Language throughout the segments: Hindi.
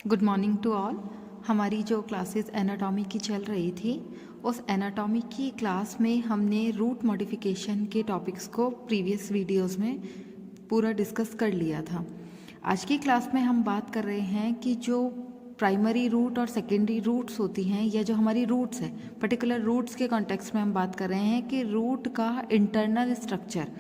Good morning to all. हमारी जो क्लासेस एनाटॉमी की चल रही थी, उस एनाटॉमी की क्लास में हमने रूट मॉडिफिकेशन के टॉपिक्स को प्रीवियस वीडियोस में पूरा डिस्कस कर लिया था। आज की क्लास में हम बात कर रहे हैं कि जो प्राइमरी रूट और सेकेंडरी रूट्स होती हैं, या जो हमारी रूट्स है, पर्टिकुलर रूट्स के कॉन्टेक्स्ट में हम बात कर रहे हैं कि रूट का इंटरनल स्ट्रक्चर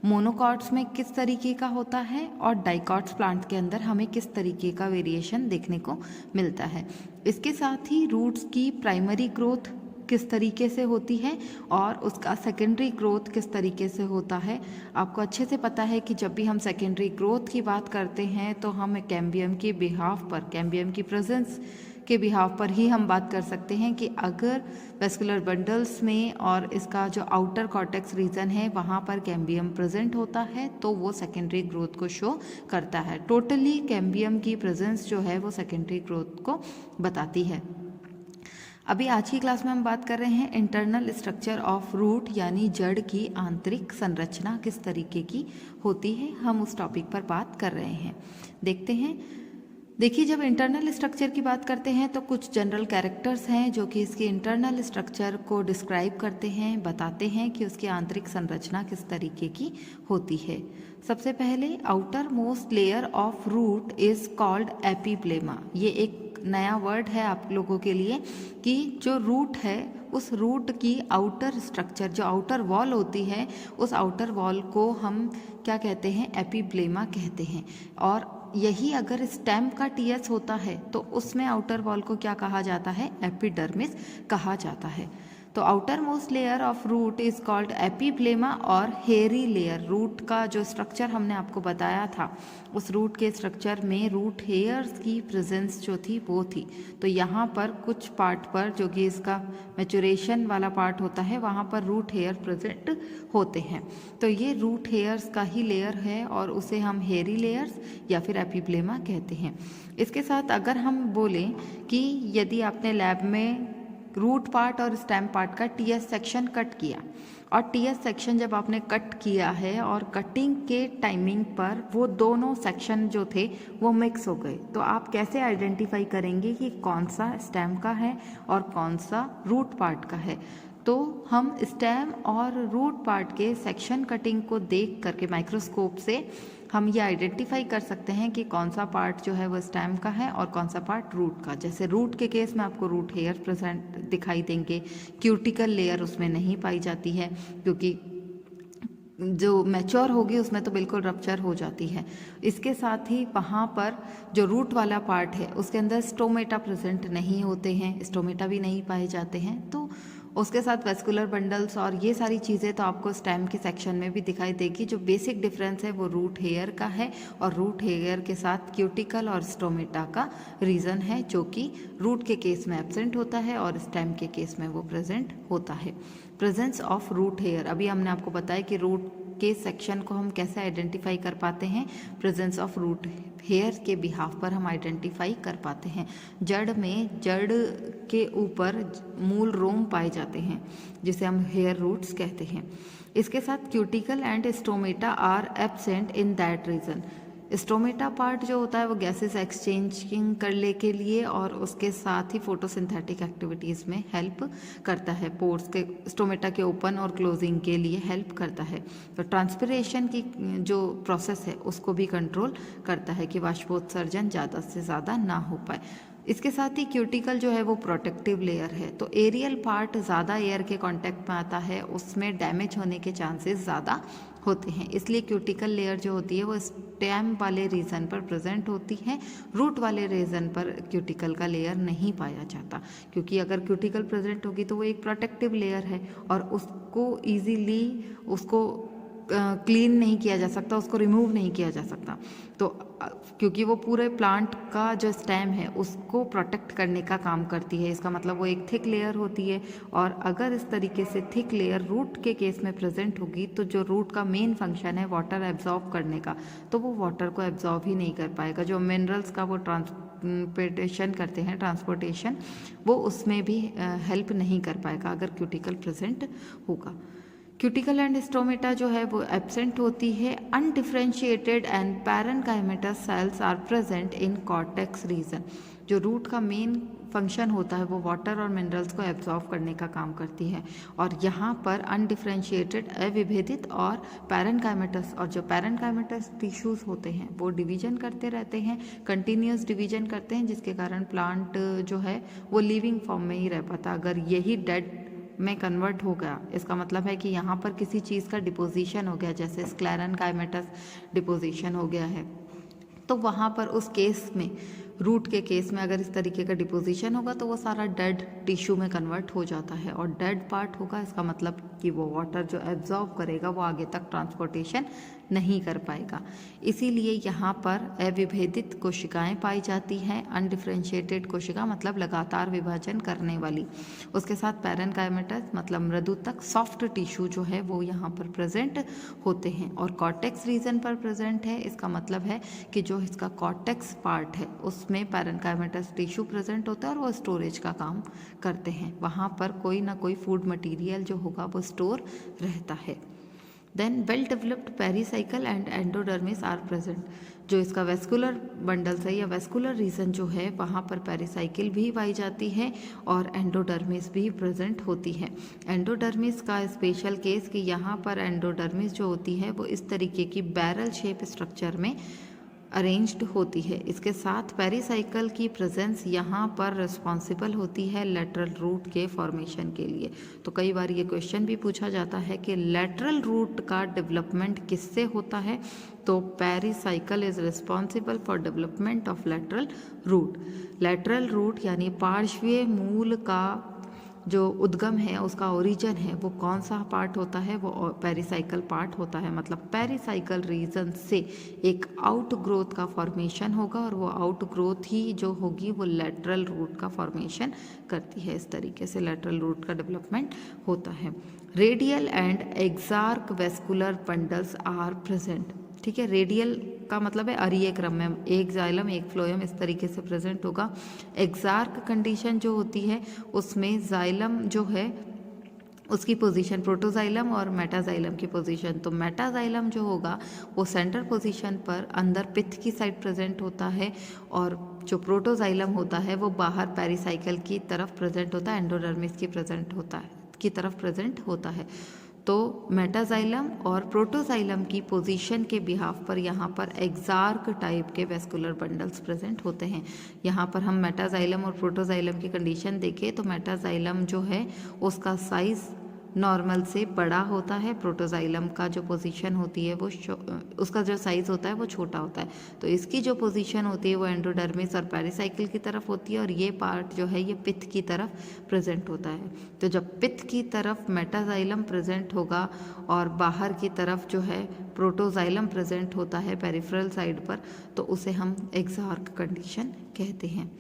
मोनोकॉट्स में किस तरीके का होता है और डाइकॉट्स प्लांट के अंदर हमें किस तरीके का वेरिएशन देखने को मिलता है। इसके साथ ही रूट्स की प्राइमरी ग्रोथ किस तरीके से होती है और उसका सेकेंडरी ग्रोथ किस तरीके से होता है। आपको अच्छे से पता है कि जब भी हम सेकेंडरी ग्रोथ की बात करते हैं तो हम कैम्बियम के बिहाफ पर, कैम्बियम की प्रेजेंस के बिहाव पर ही हम बात कर सकते हैं कि अगर वेस्कुलर बंडल्स में और इसका जो आउटर कॉर्टेक्स रीजन है वहाँ पर कैम्बियम प्रेजेंट होता है तो वो सेकेंडरी ग्रोथ को शो करता है। टोटली कैम्बियम की प्रेजेंस जो है वो सेकेंडरी ग्रोथ को बताती है। अभी आज की क्लास में हम बात कर रहे हैं इंटरनल स्ट्रक्चर ऑफ रूट, यानी जड़ की आंतरिक संरचना किस तरीके की होती है, हम उस टॉपिक पर बात कर रहे हैं। देखते हैं। देखिए, जब इंटरनल स्ट्रक्चर की बात करते हैं तो कुछ जनरल कैरेक्टर्स हैं जो कि इसके इंटरनल स्ट्रक्चर को डिस्क्राइब करते हैं, बताते हैं कि उसकी आंतरिक संरचना किस तरीके की होती है। सबसे पहले outer most layer of root is called epiblema. ये एक नया वर्ड है आप लोगों के लिए कि जो रूट है उस रूट की आउटर स्ट्रक्चर, जो आउटर वॉल होती है, उस आउटर वॉल को हम क्या कहते हैं, एपिब्लेमा कहते हैं। और यही अगर स्टेम का टीएस होता है तो उसमें आउटर वॉल को क्या कहा जाता है, एपिडर्मिस कहा जाता है। तो outer most layer of root is called epiblema और हेयरी लेयर। रूट का जो स्ट्रक्चर हमने आपको बताया था, उस रूट के स्ट्रक्चर में रूट हेयर्स की प्रेजेंस जो थी वो थी। तो यहाँ पर कुछ पार्ट पर जो कि इसका मैचुरेशन वाला पार्ट होता है वहाँ पर रूट हेयर प्रेजेंट होते हैं। तो ये रूट हेयर्स का ही लेयर है और उसे हम हेयरी लेयर्स या फिर एपिब्लेमा कहते हैं। इसके साथ अगर हम बोलें कि यदि आपने लैब में रूट पार्ट और स्टेम पार्ट का टीएस सेक्शन कट किया, और टीएस सेक्शन जब आपने कट किया है और कटिंग के टाइमिंग पर वो दोनों सेक्शन जो थे वो मिक्स हो गए, तो आप कैसे आइडेंटिफाई करेंगे कि कौन सा स्टेम का है और कौन सा रूट पार्ट का है। तो हम स्टेम और रूट पार्ट के सेक्शन कटिंग को देख करके माइक्रोस्कोप से हम ये आइडेंटिफाई कर सकते हैं कि कौन सा पार्ट जो है वो स्टेम का है और कौन सा पार्ट रूट का। जैसे रूट के केस में आपको रूट हेयर प्रेजेंट दिखाई देंगे, क्यूटिकल लेयर उसमें नहीं पाई जाती है क्योंकि जो मैच्योर होगी उसमें तो बिल्कुल रप्चर हो जाती है। इसके साथ ही वहाँ पर जो रूट वाला पार्ट है उसके अंदर स्टोमेटा प्रेजेंट नहीं होते हैं, स्टोमेटा भी नहीं पाए जाते हैं। तो उसके साथ वेस्कुलर बंडल्स और ये सारी चीज़ें तो आपको स्टेम के सेक्शन में भी दिखाई देगी। जो बेसिक डिफरेंस है वो रूट हेयर का है और रूट हेयर के साथ क्यूटिकल और स्टोमेटा का रीज़न है, जो कि रूट के केस में एब्सेंट होता है और स्टेम के केस में वो प्रेजेंट होता है। प्रेजेंस ऑफ रूट हेयर, अभी हमने आपको बताया कि रूट के सेक्शन को हम कैसे आइडेंटिफाई कर पाते हैं, प्रेजेंस ऑफ रूट हेयर के बिहाफ पर हम आइडेंटिफाई कर पाते हैं। जड़ में, जड़ के ऊपर मूल रोम पाए जाते हैं जिसे हम हेयर रूट्स कहते हैं। इसके साथ cuticle and stomata are absent in that region. Stomata part जो होता है वो गैसेस एक्सचेंजिंग करने के लिए और उसके साथ ही फोटोसिंथेटिक एक्टिविटीज़ में हेल्प करता है। पोर्स के, स्टोमेटा के ओपन और क्लोजिंग के लिए हेल्प करता है। तो ट्रांसपिरेशन की जो प्रोसेस है उसको भी कंट्रोल करता है कि वाष्पोत्सर्जन ज़्यादा से ज़्यादा ना हो पाए। इसके साथ ही क्यूटिकल जो है वो प्रोटेक्टिव लेयर है। तो एरियल पार्ट ज़्यादा एयर के कांटेक्ट में आता है, उसमें डैमेज होने के चांसेस ज़्यादा होते हैं, इसलिए क्यूटिकल लेयर जो होती है वो स्टेम वाले रीजन पर प्रेजेंट होती है। रूट वाले रीजन पर क्यूटिकल का लेयर नहीं पाया जाता, क्योंकि अगर क्यूटिकल प्रेजेंट होगी तो वो एक प्रोटेक्टिव लेयर है और उसको ईजीली उसको क्लीन नहीं किया जा सकता, उसको रिमूव नहीं किया जा सकता। तो क्योंकि वो पूरे प्लांट का जो स्टेम है उसको प्रोटेक्ट करने का काम करती है, इसका मतलब वो एक थिक लेयर होती है। और अगर इस तरीके से थिक लेयर रूट के केस में प्रेजेंट होगी तो जो रूट का मेन फंक्शन है वाटर एब्जॉर्ब करने का, तो वो वाटर को एब्जॉर्ब ही नहीं कर पाएगा। जो मिनरल्स का वो ट्रांसपोर्टेशन करते हैं, ट्रांसपोर्टेशन, वो उसमें भी हेल्प नहीं कर पाएगा अगर क्यूटिकल प्रेजेंट होगा। क्यूटिकल एंड स्टोमेटा जो है वो एब्सेंट होती है। Undifferentiated and parenchymatous cells are present in cortex region. जो रूट का मेन फंक्शन होता है वो वाटर और मिनरल्स को एब्जॉर्व करने का काम करती है, और यहाँ पर अनडिफरेंशिएटेड अविभेदित और पैरेनकाइमेटस, और जो पैरेनकाइमेटस टिश्यूज होते हैं वो डिवीजन करते रहते हैं, कंटिन्यूस डिवीजन करते हैं, जिसके कारण प्लांट जो है वो लिविंग फॉर्म में ही रह पाता। अगर यही डेड में कन्वर्ट हो गया, इसका मतलब है कि यहाँ पर किसी चीज़ का डिपोजिशन हो गया, जैसे स्क्लेरेनकाइमेटस डिपोजिशन हो गया है, तो वहाँ पर उस केस में, रूट के केस में अगर इस तरीके का डिपोजिशन होगा तो वो सारा डेड टिश्यू में कन्वर्ट हो जाता है, और डेड पार्ट होगा, इसका मतलब कि वो वाटर जो एब्जॉर्ब करेगा वो आगे तक ट्रांसपोर्टेशन नहीं कर पाएगा। इसीलिए यहाँ पर अविभेदित कोशिकाएं पाई जाती हैं। अनडिफरेंशिएटेड कोशिका मतलब लगातार विभाजन करने वाली, उसके साथ पैरेनकाइमेटस मतलब मृदु तक सॉफ्ट टिश्यू जो है वो यहाँ पर प्रेजेंट होते हैं, और कॉर्टेक्स रीजन पर प्रेजेंट है। इसका मतलब है कि जो इसका कॉर्टेक्स पार्ट है उसमें पैरेनकाइमेटस टिश्यू प्रेजेंट होता है और वो स्टोरेज का काम करते हैं। वहाँ पर कोई ना कोई फूड मटेरियल जो होगा वो स्टोर रहता है। Then well developed pericycle and endodermis are present. जो इसका वेस्कुलर बंडल्स है या वेस्कुलर रीजन जो है वहाँ पर पेरीसाइकिल भी पाई जाती है और एंडोडर्मिस भी प्रेजेंट होती है। एंडोडर्मिस का स्पेशल केस कि यहाँ पर एंडोडर्मिस जो होती है वो इस तरीके की बैरल शेप स्ट्रक्चर में अरेंज्ड होती है। इसके साथ पेरीसाइकिल की प्रेजेंस यहाँ पर रिस्पॉन्सिबल होती है लेटरल रूट के फॉर्मेशन के लिए। तो कई बार ये क्वेश्चन भी पूछा जाता है कि लेटरल रूट का डेवलपमेंट किससे होता है, तो pericycle is responsible for development of lateral root. Lateral root यानी पार्श्वीय मूल का जो उद्गम है, उसका ओरिजिन है, वो कौन सा पार्ट होता है, वो पेरीसाइकिल पार्ट होता है। मतलब पेरीसाइकिल रीजन से एक आउट ग्रोथ का फॉर्मेशन होगा, और वो आउट ग्रोथ ही जो होगी वो लेटरल रूट का फॉर्मेशन करती है। इस तरीके से लेटरल रूट का डेवलपमेंट होता है। Radial and exarch vascular bundles are present. ठीक है, रेडियल का मतलब है अरीय क्रम में, एक जाइलम एक फ्लोएम इस तरीके से प्रेजेंट होगा। एक्सार्क कंडीशन जो होती है उसमें जाइलम जो है उसकी पोजीशन प्रोटोजाइलम और मेटाजाइलम की पोजीशन, तो मेटाजाइलम जो होगा वो सेंटर पोजीशन पर अंदर पित्त की साइड प्रेजेंट होता है, और जो प्रोटोजाइलम होता है वो बाहर पेरीसाइकिल की तरफ प्रेजेंट होता है, एंडोडर्मिस की तरफ प्रेजेंट होता है। तो मेटाजाइलम और प्रोटोजाइलम की पोजीशन के बिहाफ पर यहाँ पर एक्सार्क टाइप के वेस्कुलर बंडल्स प्रेजेंट होते हैं। यहाँ पर हम मेटाजाइलम और प्रोटोजाइलम की कंडीशन देखें तो मेटाजाइलम जो है उसका साइज नॉर्मल से बड़ा होता है, प्रोटोजाइलम का जो पोजीशन होती है वो उसका जो साइज़ होता है वो छोटा होता है। तो इसकी जो पोजीशन होती है वो एंडोडर्मिस और पेरीसाइकिल की तरफ होती है, और ये पार्ट जो है ये पित्त की तरफ प्रेजेंट होता है। तो जब पित्त की तरफ मेटाजाइलम प्रेजेंट होगा और बाहर की तरफ जो है प्रोटोजाइलम प्रेजेंट होता है पेरिफेरल साइड पर, तो उसे हम एक्सार्क कंडीशन कहते हैं।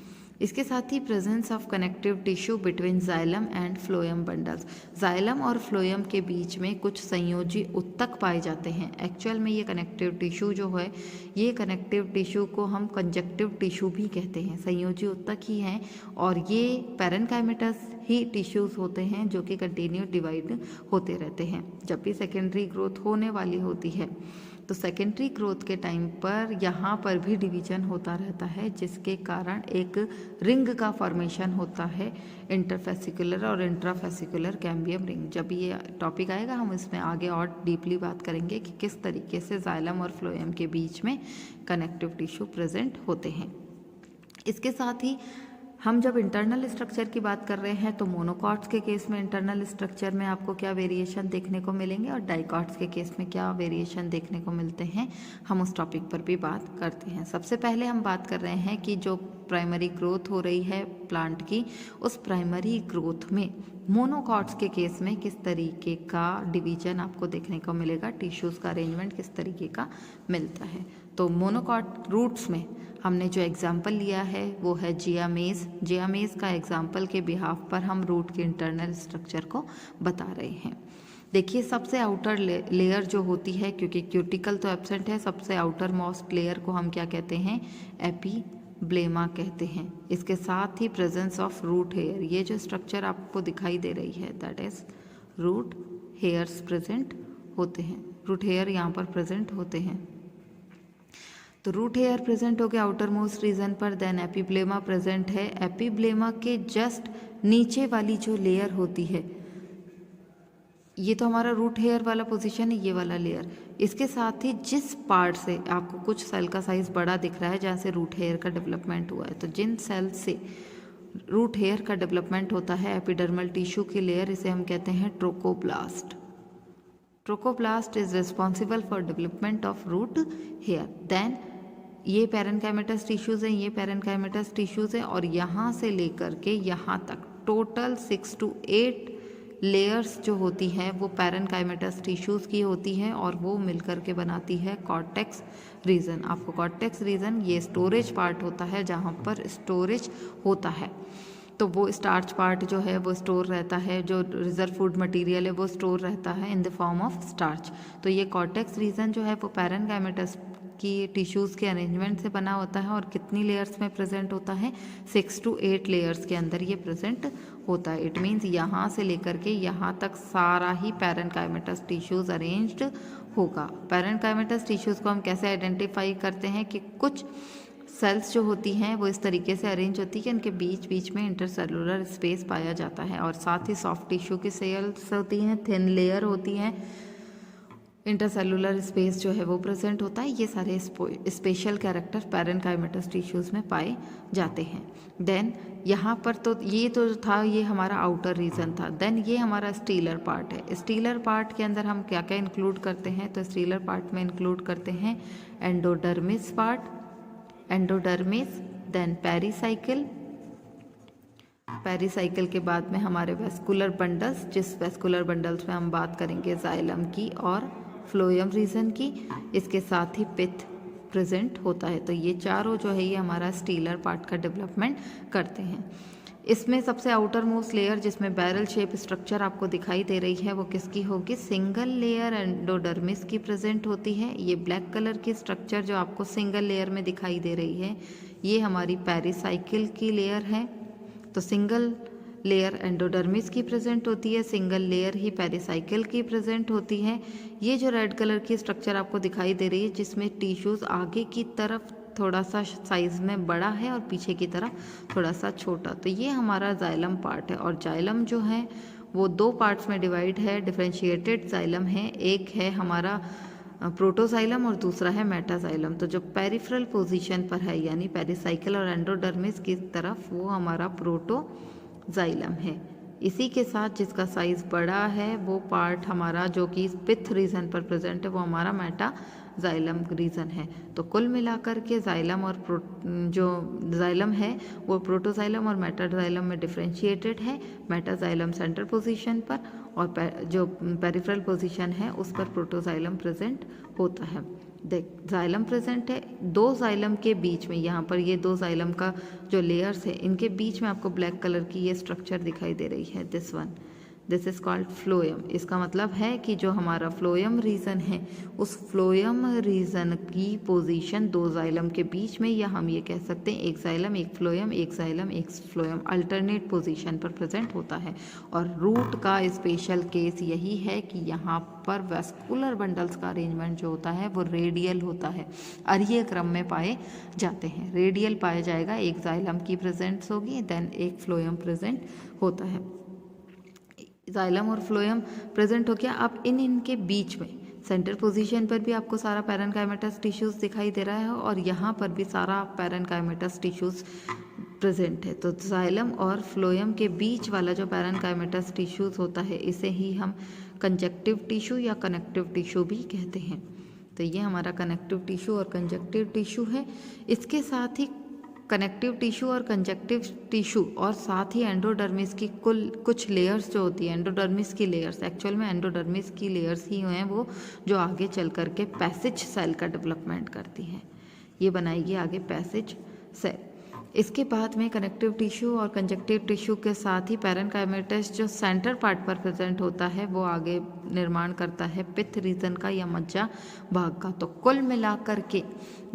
इसके साथ ही presence of connective tissue between xylem and phloem bundles. Xylem और फ्लोएम के बीच में कुछ संयोजी उत्तक पाए जाते हैं। एक्चुअल में ये कनेक्टिव टिश्यू जो है, ये कनेक्टिव टिश्यू को हम कंजक्टिव टिश्यू भी कहते हैं, संयोजी उत्तक ही हैं, और ये पैरेनकाइमेटस ही टिश्यूज होते हैं जो कि कंटिन्यू डिवाइड होते रहते हैं। जब भी सेकेंडरी ग्रोथ होने वाली होती है तो सेकेंडरी ग्रोथ के टाइम पर यहाँ पर भी डिवीजन होता रहता है, जिसके कारण एक रिंग का फॉर्मेशन होता है, इंटरफेसिकुलर और इंट्राफेसिकुलर कैम्बियम रिंग। जब ये टॉपिक आएगा हम इसमें आगे और डीपली बात करेंगे कि किस तरीके से जाइलम और फ्लोएम के बीच में कनेक्टिव टिश्यू प्रेजेंट होते हैं। इसके साथ ही हम जब इंटरनल स्ट्रक्चर की बात कर रहे हैं तो मोनोकॉट्स के केस में इंटरनल स्ट्रक्चर में आपको क्या वेरिएशन देखने को मिलेंगे, और डाइकॉट्स के केस में क्या वेरिएशन देखने को मिलते हैं, हम उस टॉपिक पर भी बात करते हैं। सबसे पहले हम बात कर रहे हैं कि जो प्राइमरी ग्रोथ हो रही है प्लांट की, उस प्राइमरी ग्रोथ में मोनोकॉट्स के केस में किस तरीके का डिवीजन आपको देखने को मिलेगा, टिश्यूज़ का अरेंजमेंट किस तरीके का मिलता है। तो मोनोकॉट रूट्स में हमने जो एग्जाम्पल लिया है वो है जियामेज। जियामेज का एग्जाम्पल के बिहाफ पर हम रूट के इंटरनल स्ट्रक्चर को बता रहे हैं। देखिए, सबसे आउटर लेयर जो होती है, क्योंकि क्यूटिकल तो एब्सेंट है, सबसे आउटर मोस्ट लेयर को हम क्या कहते हैं, एपीब्लेमा कहते हैं। इसके साथ ही प्रेजेंस ऑफ रूट हेयर, ये जो स्ट्रक्चर आपको दिखाई दे रही है that is root hairs present होते हैं, रूट हेयर यहाँ पर प्रेजेंट होते हैं। तो रूट हेयर प्रेजेंट हो गया आउटर मोस्ट रीजन पर। देन एपिब्लेमा प्रेजेंट है। एपिब्लेमा के जस्ट नीचे वाली जो लेयर होती है, ये तो हमारा रूट हेयर वाला पोजीशन है, ये वाला लेयर। इसके साथ ही जिस पार्ट से आपको कुछ सेल का साइज बड़ा दिख रहा है जहाँ से रूट हेयर का डेवलपमेंट हुआ है, तो जिन सेल से रूट हेयर का डेवलपमेंट होता है एपिडर्मल टिश्यू की लेयर, इसे हम कहते हैं trichoblast. Trichoblast is responsible for development of root hair. Then ये पैरेनकाइमेटस टिश्यूज हैं, ये पैरेनकाइमेटस टिश्यूज हैं, और यहाँ से लेकर के यहाँ तक टोटल 6 to 8 लेयर्स जो होती हैं वो पैरेनकाइमेटस टिश्यूज की होती हैं, और वो मिलकर के बनाती है कॉर्टेक्स रीजन। आपको कॉर्टेक्स रीजन ये स्टोरेज पार्ट होता है जहाँ पर स्टोरेज होता है। तो वो स्टार्च पार्ट जो है वो स्टोर रहता है, जो रिजर्व फूड मटेरियल है वो स्टोर रहता है in the form of starch. तो ये कॉर्टेक्स रीजन जो है वो पैरेनकाइमेटस की टिश्यूज़ के अरेंजमेंट से बना होता है, और कितनी लेयर्स में प्रेजेंट होता है, 6 to 8 लेयर्स के अंदर ये प्रेजेंट होता है। इट मीन्स यहाँ से लेकर के यहाँ तक सारा ही पैरेनकाइमेटस टिश्यूज़ अरेंज्ड होगा। पैरेनकाइमेटस टिश्यूज़ को हम कैसे आइडेंटिफाई करते हैं कि कुछ सेल्स जो होती हैं वो इस तरीके से अरेंज होती है कि उनके बीच बीच में इंटरसेलुलर स्पेस पाया जाता है, और साथ ही सॉफ्ट टिश्यू की सेल्स होती हैं, थिन लेयर होती हैं, इंटरसेलुलर स्पेस जो है वो प्रेजेंट होता है। ये सारे स्पेशल कैरेक्टर पैरेनकाइमेटस टिश्यूज़ में पाए जाते हैं। देन यहाँ पर तो था ये हमारा आउटर रीजन था। देन ये हमारा स्टीलर पार्ट है। स्टीलर पार्ट के अंदर हम क्या क्या इंक्लूड करते हैं, तो स्टीलर पार्ट में इंक्लूड करते हैं endodermis part, endodermis, then pericycle, pericycle के बाद में हमारे वेस्कुलर बंडल्स, जिस वेस्कुलर बंडल्स में हम बात करेंगे जाइलम की और फ्लोएम रीजन की। इसके साथ ही पिथ प्रेजेंट होता है। तो ये चारों जो है ये हमारा स्टीलर पार्ट का डेवलपमेंट करते हैं। इसमें सबसे आउटर मोस्ट लेयर जिसमें बैरल शेप स्ट्रक्चर आपको दिखाई दे रही है वो किसकी होगी, सिंगल लेयर एंडोडर्मिस की प्रेजेंट होती है। ये ब्लैक कलर की स्ट्रक्चर जो आपको सिंगल लेयर में दिखाई दे रही है ये हमारी पेरिसाइकिल की लेयर है। तो सिंगल लेयर एंडोडर्मिस की प्रेजेंट होती है, सिंगल लेयर ही पेरिसाइकिल की प्रेजेंट होती है। ये जो रेड कलर की स्ट्रक्चर आपको दिखाई दे रही है जिसमें टिश्यूज़ आगे की तरफ थोड़ा सा साइज में बड़ा है और पीछे की तरफ थोड़ा सा छोटा, तो ये हमारा जाइलम पार्ट है। और जाइलम जो है वो 2 पार्ट्स में डिवाइड है, डिफरेंशिएटेड जाइलम है। एक है हमारा प्रोटोजाइलम और दूसरा है मेटाजाइलम। तो जो पेरिफेरल पोजीशन पर है यानी पेरिसाइकिल और एंडोडर्मिस की तरफ वो हमारा प्रोटोजाइलम है। इसी के साथ जिसका साइज बड़ा है वो पार्ट हमारा जो कि पिथ रीजन पर प्रेजेंट है वो हमारा मेटाजाइलम रीजन है। तो कुल मिलाकर के जाइलम और जो जाइलम है वो प्रोटोजाइलम और मेटाजाइलम में डिफरेंशिएटेड है। मेटाजाइलम सेंटर पोजीशन पर और जो पेरिफेरल पोजीशन है उस पर प्रोटोजाइलम प्रेजेंट होता है। देख जाइलम प्रेजेंट है 2 जाइलम के बीच में, यहाँ पर ये 2 जाइलम का जो लेयर्स है इनके बीच में आपको ब्लैक कलर की ये स्ट्रक्चर दिखाई दे रही है, this one, this is called phloem. इसका मतलब है कि जो हमारा फ्लोएम रीजन है उस फ्लोएम रीजन की पोजीशन 2 जाइलम के बीच में, या हम ये कह सकते हैं एक जाइलम एक फ्लोएम, एक जाइलम एक फ्लोएम अल्टरनेट पोजीशन पर प्रेजेंट होता है। और रूट का स्पेशल केस यही है कि यहाँ पर वेस्कुलर बंडल्स का अरेंजमेंट जो होता है वो रेडियल होता है, अरीय क्रम में पाए जाते हैं। रेडियल पाया जाएगा, एक जाइलम की प्रेजेंस होगी, देन एक फ्लोएम प्रेजेंट होता है। जाइलम और फ्लोएम प्रेजेंट हो गया। अब इनके बीच में सेंटर पोजीशन पर भी आपको सारा पैरेनकाइमेटस टिश्यूज दिखाई दे रहा है और यहाँ पर भी सारा पैरेनकाइमेटस टिश्यूज प्रेजेंट है। तो जाइलम और फ्लोएम के बीच वाला जो पैरेनकाइमेटस टिश्यूज होता है इसे ही हम कंजक्टिव टिश्यू या कनेक्टिव टिश्यू भी कहते हैं। तो ये हमारा कनेक्टिव टिश्यू और कंजक्टिव टिश्यू है। इसके साथ ही कनेक्टिव टिश्यू और कंजक्टिव टिश्यू और साथ ही एंडोडर्मिस की कुछ लेयर्स जो होती है, एंडोडर्मिस की लेयर्स, एक्चुअल में एंडोडर्मिस की लेयर्स ही हैं वो जो आगे चल करके पैसेज सेल का डेवलपमेंट करती हैं। ये बनाएगी आगे पैसेज सेल। इसके बाद में कनेक्टिव टिश्यू और कंजक्टिव टिश्यू के साथ ही पैरेनकाइमेटस जो सेंटर पार्ट पर प्रेजेंट होता है वो आगे निर्माण करता है पित्त रीजन का या मज्जा भाग का। तो कुल मिलाकर के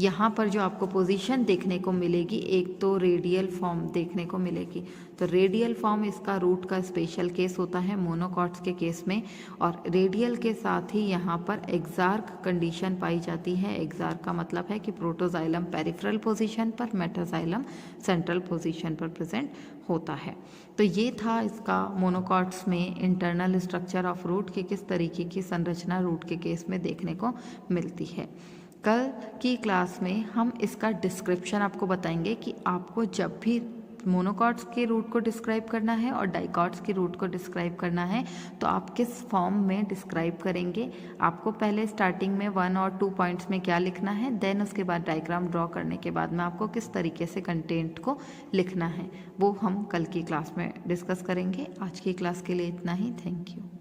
यहाँ पर जो आपको पोजीशन देखने को मिलेगी, एक तो रेडियल फॉर्म देखने को मिलेगी। तो रेडियल फॉर्म इसका रूट का स्पेशल केस होता है मोनोकॉट्स के केस में, और रेडियल के साथ ही यहाँ पर एक्सार्क कंडीशन पाई जाती है। एक्सार्क का मतलब है कि प्रोटोजाइलम पेरिफेरल पोजीशन पर, मेटाजाइलम सेंट्रल पोजीशन पर प्रेजेंट होता है। तो ये था इसका मोनोकॉट्स में इंटरनल स्ट्रक्चर ऑफ रूट की किस तरीके की संरचना रूट के केस में देखने को मिलती है। कल की क्लास में हम इसका डिस्क्रिप्शन आपको बताएंगे कि आपको जब भी मोनोकॉट्स के रूट को डिस्क्राइब करना है और डाइकॉट्स के रूट को डिस्क्राइब करना है तो आप किस फॉर्म में डिस्क्राइब करेंगे। आपको पहले स्टार्टिंग में 1 और 2 पॉइंट्स में क्या लिखना है, देन उसके बाद डायग्राम ड्रॉ करने के बाद में आपको किस तरीके से कंटेंट को लिखना है, वो हम कल की क्लास में डिस्कस करेंगे। आज की क्लास के लिए इतना ही। Thank you.